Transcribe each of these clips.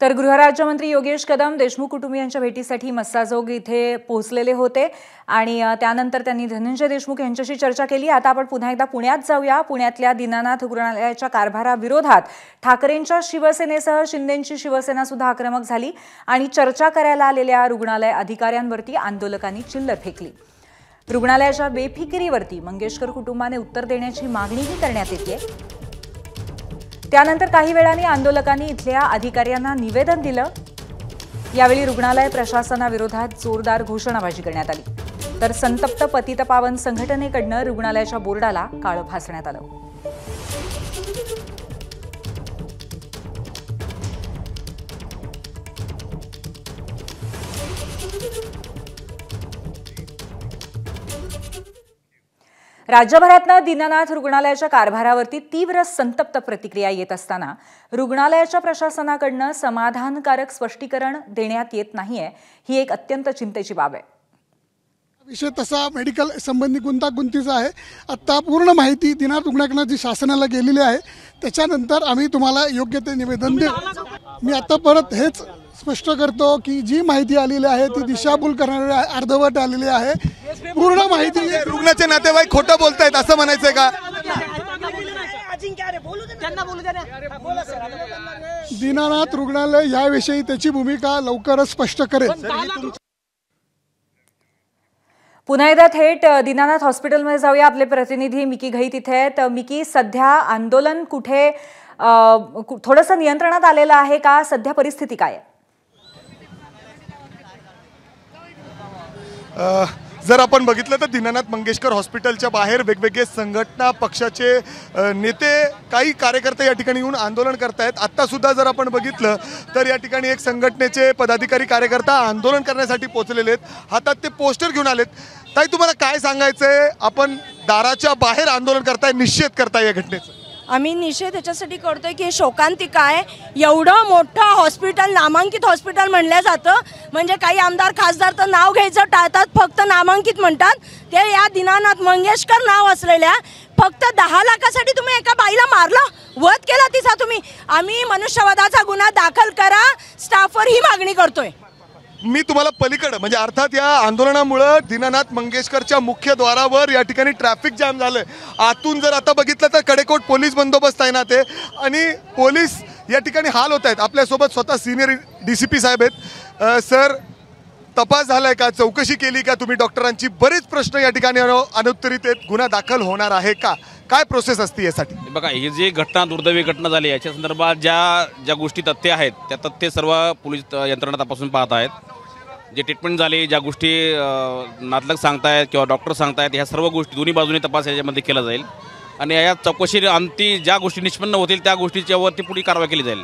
तर गृहराज्यमंत्री योगेश कदम देशमुख कुटुंबियांच्या भेटीसाठी मस्साजोग इथे पोहोचलेले होते आणि त्यानंतर त्यांनी धनंजय देशमुख यांच्याशी चर्चा केली। आता आपण पुन्हा एकदा पुण्यात जाऊया। पुण्यातल्या दीनानाथ रुग्णालयाच्या कारभाराविरोधात ठाकरेंच्या शिवसेनेसह शिंदेंची शिवसेना सुद्धा आक्रमक झाली आणि चर्चा करायला आलेल्या रुग्णालय अधिकाऱ्यांवरती आंदोलकांनी चिल्लर फेकली। रुग्णालयाच्या बेफिकिरीवरती मंगेशकर कुटुंबाने उत्तर देण्याची मागणीही करण्यात येते। त्यानंतर काही वेळाने आंदोलकांनी इथल्या अधिकाऱ्यांना निवेदन दिलं। यावेळी रुग्णालय प्रशासनाविरोधात जोरदार घोषणाबाजी करण्यात आली। तर संतप्त पतितपावन संघटनेकडून रुग्णालयाच्या बोर्डाला काळं फासण्यात आलं। राज्यभरातनं दीनानाथ रुग्णालयाच्या कारभारावरती तीव्र संतप्त प्रतिक्रिया येत असताना रुग्णालयाच्या प्रशासनाकडून समाधानकारक स्पष्टीकरण देण्यात येत नाहीये, ही एक अत्यंत चिंतेची बाब आहे। विषय तसा मेडिकल संबंधी गुंतागुंतीचा आहे। आता पूर्ण माहिती दीनानाथ रुग्णालयाकडून जी शासनाला गेलेली आहे त्याच्यानंतर आम्ही तुम्हाला योग्य ते निवेदन देऊ। मी आता परत हेच स्पष्ट करतो की जी माहिती आलेली आहे ती दिशाभूल करणारी अर्धवट आलेली आहे। पूर्ण माहिती रुग्णाचे नातेवाईक खोटं बोलतायत असं म्हणायचंय का? दीनानाथ रुग्णालय याविषयी त्याची भूमिका लवकरच स्पष्ट करेल। पुन्हा एकदा थेट दीनानाथ हॉस्पिटलमध्ये जाऊया। आपले प्रतिनिधी मिकी घई तिथे आहेत। मिकी, सध्या आंदोलन कुठे थोडंसं नियंत्रणात आलेलं आहे का? सध्या परिस्थिती काय आहे? जर आपण बघितलं तर दीनानाथ मंगेशकर हॉस्पिटलच्या बाहेर वेगवेगळे संघटना पक्षाचे नेते काही कार्यकर्ते या ठिकाणी येऊन आंदोलन करतायत। आता सुद्धा जर आपण बघितलं तर या ठिकाणी एक संघटनेचे पदाधिकारी कार्यकर्ता आंदोलन करण्यासाठी पोहोचलेले आहेत। हातात ते पोस्टर घेऊन आलेत। ताई, तुम्हाला काय सांगायचंय? आपण दाराच्या बाहेर आंदोलन करताय, निषेध करताय या घटनेचा। आम्ही निषेध याच्यासाठी करतोय की शोकांतिका आहे। एवढं मोठं हॉस्पिटल, नामांकित हॉस्पिटल म्हणलं जातं, म्हणजे काही आमदार खासदार तर नाव घ्यायचं टाळतात, फक्त नामांकित म्हणतात। ते या दीनानाथ मंगेशकर नाव असलेल्या फक्त 10 लाखासाठी तुम्ही एका बाईला मारलं, वध केला तिचा तुम्ही। आम्ही मनुष्यवधाचा गुन्हा दाखल करा, स्टाफवर ही मागणी करतोय। मी तुम्हाला पलीकडे म्हणजे अर्थात या आंदोलनामुळे दीनानाथ मंगेशकरच्या मुख्य द्वारावर या ठिकाणी ट्रॅफिक जॅम झालंय। आतून जर आता बघितलं तर कडेकोट पोलीस बंदोबस्त तैनात आहे आणि पोलीस या ठिकाणी हाल होत आहेत। आपल्यासोबत स्वतः सिनियर DCP साहेब आहेत। सर, तपास झालाय का? चौकशी केली का तुम्ही डॉक्टरांची? बरेच प्रश्न या ठिकाणी अनुत्तरित आहेत। गुन्हा दाखल होणार आहे का? काय प्रोसेस असते यासाठी? बघा, ही जी घटना, दुर्दैवी घटना झाली याच्या संदर्भात ज्या गोष्टी तथ्य आहेत त्या तथ्य सर्व पोलीस यंत्रणा तपासून पाहत आहेत। जे ट्रीटमेंट झाली, ज्या गोष्टी नातलग सांगतायत किंवा डॉक्टर सांगतायत, ह्या सर्व गोष्टी दोन्ही बाजूने तपास याच्यामध्ये केला जाईल आणि या चौकशी अंती ज्या गोष्टी निष्पन्न होतील त्या गोष्टीच्यावरती पुढे कारवाई केली जाईल।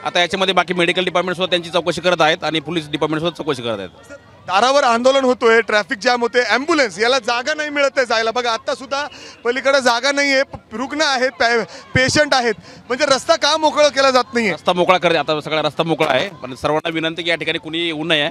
आता याच्यामध्ये बाकी मेडिकल डिपार्टमेंटसुद्धा त्यांची चौकशी करत आहेत आणि पोलीस डिपार्टमेंटसुद्धा चौकशी करत आहेत। दारावर आंदोलन होतोय, ट्रॅफिक जॅम होते, ॲम्ब्युलन्स याला जागा नाही मिळत आहे जायला। बघा, आता सुद्धा पलीकडे जागा नाही आहे, रुग्ण आहेत, पेशंट आहेत, म्हणजे रस्ता का मोकळा केला जात नाही? रस्ता मोकळा करते, आता सगळा रस्ता मोकळा आहे, पण सर्वांना विनंती की या ठिकाणी कुणी येऊ नये।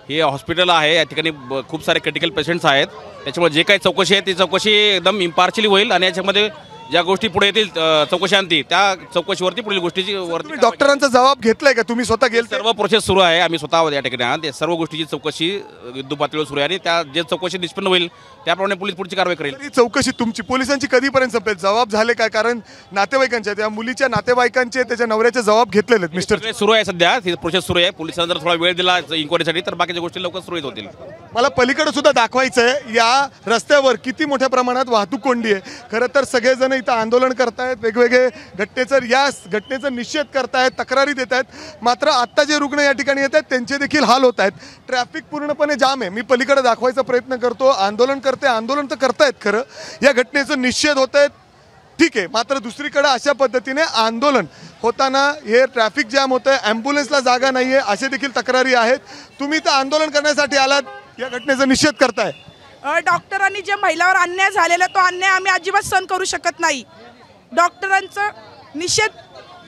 हे हॉस्पिटल आहे, या ठिकाणी खूप सारे क्रिटिकल पेशंट्स आहेत, त्याच्यामुळे जे काही चौकशी आहे ती चौकशी एकदम इम्पार्शियली होईल आणि याच्यामध्ये ज्या गोष्टी पुढे येतील चौकशी आणती त्या चौकशीवरती पुढील गोष्टीची वरती डॉक्टरांचा जबाब घेतलाय का तुम्ही? स्वतः गेल? सर्व प्रोसेस सुरू आहे, आम्ही स्वतः या ठिकाणी त्या सर्व गोष्टीची चौकशी युद्ध पातळीवर सुरू आहे आणि त्या जे चौकशी निष्पन्न होईल त्याप्रमाणे पोलीस पुढची कारवाई करेल। ही चौकशी तुमची पोलिसांची कधीपर्यंत संपेल? जबाब झाले काय? कारण नातेवाईकांच्या, त्या मुलीच्या नातेवाईकांचे, त्याच्या नवऱ्याचे जबाब घेतलेले आहेत मिस्टर। सुरू आहे, सध्या ही प्रोसेस सुरू आहे। पोलिसांना जर थोडा वेळ दिला इन्क्वायरीसाठी तर बाकीच्या गोष्टी लवकर सुरळीत होतील। मला पलीकडे सुद्धा दाखवायचं आहे, या रस्त्यावर किती मोठ्या प्रमाणात वाहतूक कोंडी आहे। खरं तर सगळेजण इथं आंदोलन करतायत, वेगवेगळे घटनेचा निषेध करतायत, तक्रारी देत आहेत, मात्र आता जे रुग्ण या ठिकाणी येत आहेत त्यांचे देखील हाल होत आहेत। ट्रॅफिक पूर्णपणे जाम आहे। मी पलीकडे दाखवायचा प्रयत्न करतो, आंदोलन तर करतायत खरं, या घटनेचा निषेध होत आहेत, ठीक आहे, मात्र दुसरीकडे अशा पद्धतीने आंदोलन होताना हे ट्रॅफिक जॅम होतंय, ॲम्ब्युलन्सला जागा नाहीये, असे देखील तक्रारी आहेत। तुम्ही तर आंदोलन करण्यासाठी आलात, या घटनेचा निषेध करताय। डॉक्टरांनी जे महिलावर अन्याय झालेला तो अन्याय आम्ही अजिबात सहन करू शकत नाही। डॉक्टरांचा निषेध,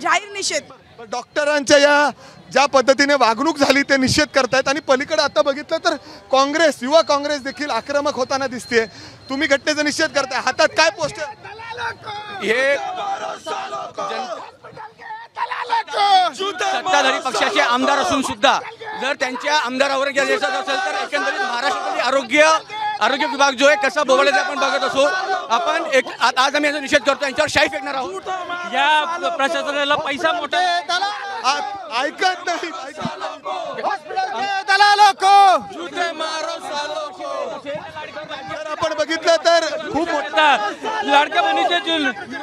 जाहीर निषेध। डॉक्टरांच्या या ज्या पद्धतीने वागणूक झाली ते निषेध करतायत आणि पलीकडे आता बघितलं तर काँग्रेस, युवा काँग्रेस देखील आक्रमक होताना दिसते। तुम्ही घटनेचा निषेध करताय, हातात काय पोस्टर? हे सत्ताधारी पक्षाचे आमदार असून सुद्धा जर त्यांच्या आमदारावर गेले असेल तर एकंदरीत महाराष्ट्रातील आरोग्य विभाग जो आहे कसा बोलवला आपण बघत असो. आपण आज आम्ही याचा निषेध करतो, यांच्यावर शाई फेकणार आहोत. या प्रशासनाला पैसा मोठा ऐकत नाही. आपण बघितलं तर खूप मोठा लाडक्या बहिणीचे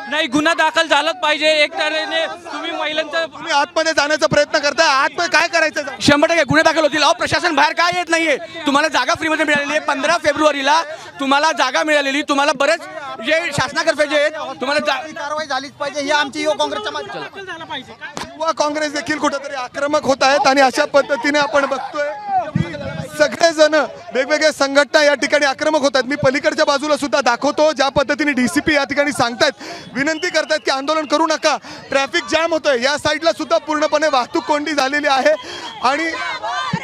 नाही गुन्हा दाखल झालाच पाहिजे. एक तऱ्हेने तुम्ही आतमध्ये जाण्याचा प्रयत्न करताय. आतमध्ये काय करायचं? 100% गुन्हे दाखल होतील. अहो प्रशासन बाहेर काय येत नाहीये. तुम्हाला जागा फ्रीमध्ये मिळालेली आहे. 15 फेब्रुवारीला तुम्हाला जागा मिळालेली. तुम्हाला बरेच जे शासनातर्फे जे आहेत तुम्हाला कारवाई झालीच पाहिजे. ही आमची युवा काँग्रेसच्या माध्यमातून. युवा काँग्रेस देखील कुठेतरी आक्रमक होत आहेत आणि अशा पद्धतीने आपण बघतोय सगळेजण वेगवेगळ्या संघटना या ठिकाणी आक्रमक होत आहेत. मी पलीकडच्या बाजूला सुद्धा दाखवतो ज्या पद्धतीने डीसीपी या ठिकाणी सांगतायत, विनंती करतायत की आंदोलन करू नका, ट्रॅफिक जाम होतोय. या साईडला सुद्धा पूर्णपणे वाहतूक कोंडी झालेली आहे आणि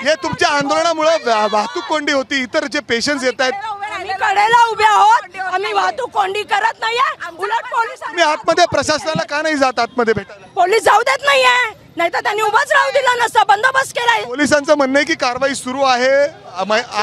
हे तुमच्या आंदोलनामुळे वाहतूक कोंडी होती. इतर जे पेशंट्स येत आहेत आम्ही कडेला उभे आहोत. आम्ही वाहतूक कोंडी करत नाहीये. उलट पोलीस मी आतमध्ये प्रशासनाला का नाही जात आतमध्ये भेटायला? पोलीस जाऊ देत नाहीये. नाही तर त्यांनी उभाच राहू दिला नसता, बंदोबस्त केलाय. पोलिसांचं म्हणणं आहे की कारवाई सुरू आहे.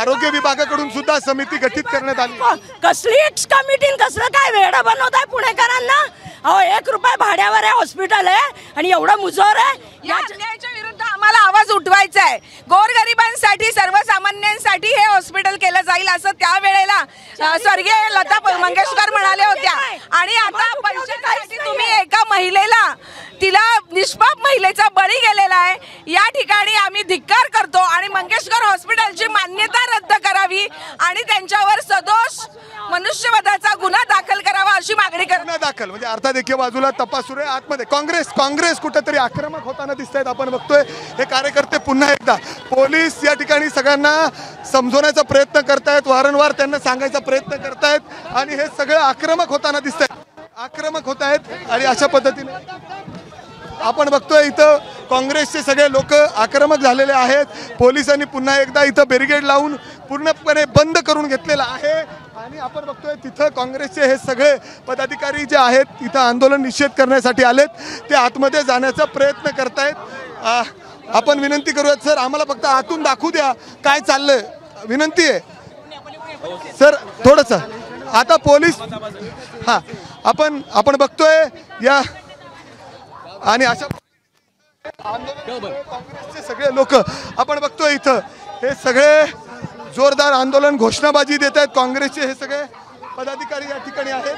आरोग्य विभागाकडून सुद्धा समिती गठीत करण्यात आली. कसली कमिटी, कसलं काय वेडा बनवताय पुणेकरांना? अहो 1 रुपया भाड्यावर आहे हॉस्पिटल आहे आणि एवढं मुजोर आहे. या अन्यायाच्या विरुद्ध आम्हाला आवाज उठवायचा आहे. गोरगरिबांसाठी, सर्वसामान्यांसाठी हे हॉस्पिटल केलं जाईल असं त्यावेळेला स्वर्गीय लता मंगेशकर म्हणाले होत्या. आणि आता पंचायतीसाठी तुम्ही एका महिलेला, तिला निष्पाप महिलेचा बळी गेलेला आहे. या ठिकाणी आम्ही धिक्कार करतो आणि मंगेशकर हॉस्पिटलची मान्यता रद्द करावी आणि त्यांच्यावर सदोष मनुष्यवधाचा गुन्हा दाखल करावा अशी मागणी करतो. दाखल म्हणजे अर्थात एके बाजूला तपास सुरू आहे. आतमध्ये काँग्रेस कुठेतरी आक्रमक होताना दिसत आहेत. आपण बघतोय हे कार्यकर्ते पुन्हा एकदा पोलीस या ठिकाणी सगळ्यांना समजवण्याचा प्रयत्न करतायत, वारंवार त्यांना सांगायचा प्रयत्न करतायत आणि हे सगळं आक्रमक होताना दिसत आहेत. आणि अशा पद्धतीने आपण बघतोय इथं काँग्रेसचे सगळे लोक आक्रमक झालेले आहेत. पोलिसांनी पुन्हा एकदा इथं बॅरिकेड लावून पूर्णपणे बंद करून घेतलेला आहे आणि आपण बघतोय तिथं काँग्रेसचे हे सगळे पदाधिकारी जे आहेत तिथं आंदोलन निषेध करण्यासाठी आलेत. ते आतमध्ये जाण्याचा प्रयत्न करतायत. आपण विनंती करूयात सर, आम्हाला फक्त आतून दाखवू द्या काय चाललंय. विनंती आहे सर थोडंसं. आता पोलीस आपण बघतोय या आणि अशा काँग्रेसचे सगळे लोक आपण बघतोय इथं हे सगळे जोरदार आंदोलन घोषणाबाजी देत आहेत. काँग्रेसचे हे सगळे पदाधिकारी या ठिकाणी आहेत.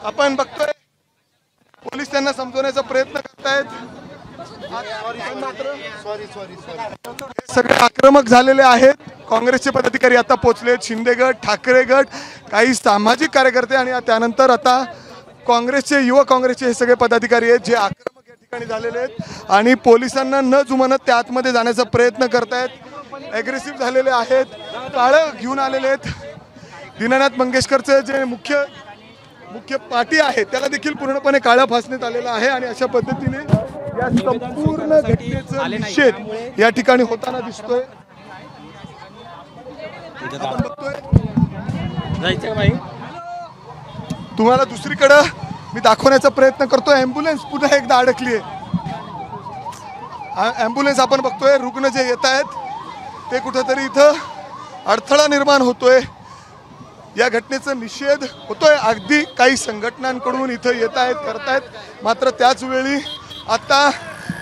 आपण बघतोय पोलीस त्यांना समजवण्याचा प्रयत्न करतायत. सगळे आक्रमक झालेले आहेत. काँग्रेसचे पदाधिकारी आता पोहोचलेत. शिंदे गट, ठाकरे गट, काही सामाजिक कार्यकर्ते आणि त्यानंतर आता काँग्रेसचे, युवा काँग्रेसचे हे सगळे पदाधिकारी आहेत जे आक्रमक या ठिकाणी झालेले आहेत आणि पोलिसांना न जुमानत त्या आतमध्ये जाण्याचा प्रयत्न करतायत. ॲग्रेसिव्ह झालेले आहेत, काळं घेऊन आलेले आहेत. दीनानाथ मंगेशकरचं जे मुख्य पाठी आहे त्याला देखील पूर्णपणे काळं फासण्यात आलेलं आहे आणि अशा पद्धतीने या संपूर्ण घटनेचा निषेध या ठिकाणी होताना दिसतोय. आपण बघतोय तुम्हाला दुसरीकडं मी दाखवण्याचा प्रयत्न करतोय. ॲम्ब्युलन्स पुन्हा एकदा अडकली आहे. ॲम्ब्युलन्स आपण बघतोय, रुग्ण जे येत आहेत ते कुठेतरी इथं अडथळा निर्माण होतोय. या घटनेचा निषेध होतोय. अगदी काही संघटनांकडून इथं येत आहेत, करतायत. मात्र त्याच वेळी आता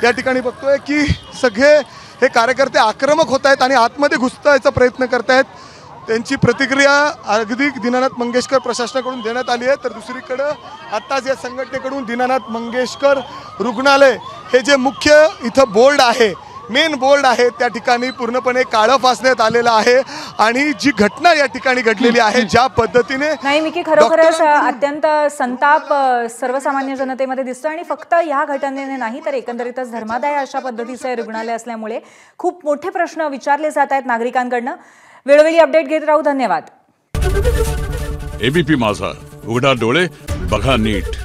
या ठिकाणी बघतोय की सगळे हे कार्यकर्ते आक्रमक होत आहेत आणि आतमध्ये घुसतायचा प्रयत्न करतायत. त्यांची प्रतिक्रिया अगदी दीनानाथ मंगेशकर प्रशासनाकडून देण्यात आली आहे. तर दुसरीकडं आत्ताच या संघटनेकडून दीनानाथ मंगेशकर रुग्णालय हे जे मुख्य इथं बोर्ड आहे, मेन बोर्ड आहे, त्या ठिकाणी पूर्णपणे काळं फासण्यात आलेलं आहे आणि जी घटना या ठिकाणी घडलेली आहे ज्या पद्धतीने नाही मिकी, खरोखरच अत्यंत संताप सर्वसामान्य जनतेमध्ये दिसतो आणि फक्त या घटनेने नाही तर एकंदरीतच धर्मादाय अशा पद्धतीचं हे रुग्णालय असल्यामुळे खूप मोठे प्रश्न विचारले जात आहेत नागरिकांकडनं. वेळोवेळी अपडेट घेत राहू. धन्यवाद. एबीपी माझा, उघडा डोळे बघा नीट.